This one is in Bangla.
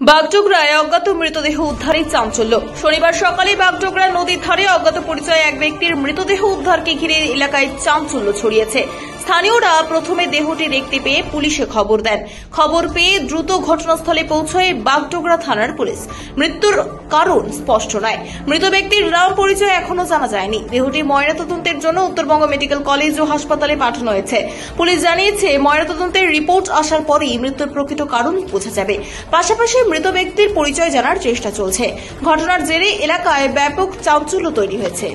বাগডোগরায় অজ্ঞাত মৃতদেহ উদ্ধারে চাঞ্চল্য। শনিবার সকালে বাগডোগরা নদীর ধারে অজ্ঞাত পরিচয় এক ব্যক্তির মৃতদেহ উদ্ধারকে ঘিরে এলাকায় চাঞ্চল্য ছড়িয়েছে। স্থানীয়রা প্রথমে দেহটি দেখতে পেয়ে পুলিশে খবর দেন। খবর পেয়ে দ্রুত ঘটনাস্থলে পৌঁছয় বাগডোগরা থানার পুলিশ। মৃত্যুর কারণ স্পষ্ট নয়। মৃত ব্যক্তির নাম পরিচয় এখনো জানা যায়নি। দেহটি ময়নাতদন্তের জন্য উত্তরবঙ্গ মেডিকেল কলেজ ও হাসপাতালে পাঠানো হয়েছে। পুলিশ জানিয়েছে, ময়নাতদন্তের রিপোর্ট আসার পরেই মৃত্যুর প্রকৃত কারণ বোঝা যাবে। পাশাপাশি মৃত ব্যক্তির পরিচয় জানার চেষ্টা চলছে। ঘটনার জেরে এলাকায় ব্যাপক চাঞ্চল্য তৈরি হয়েছে।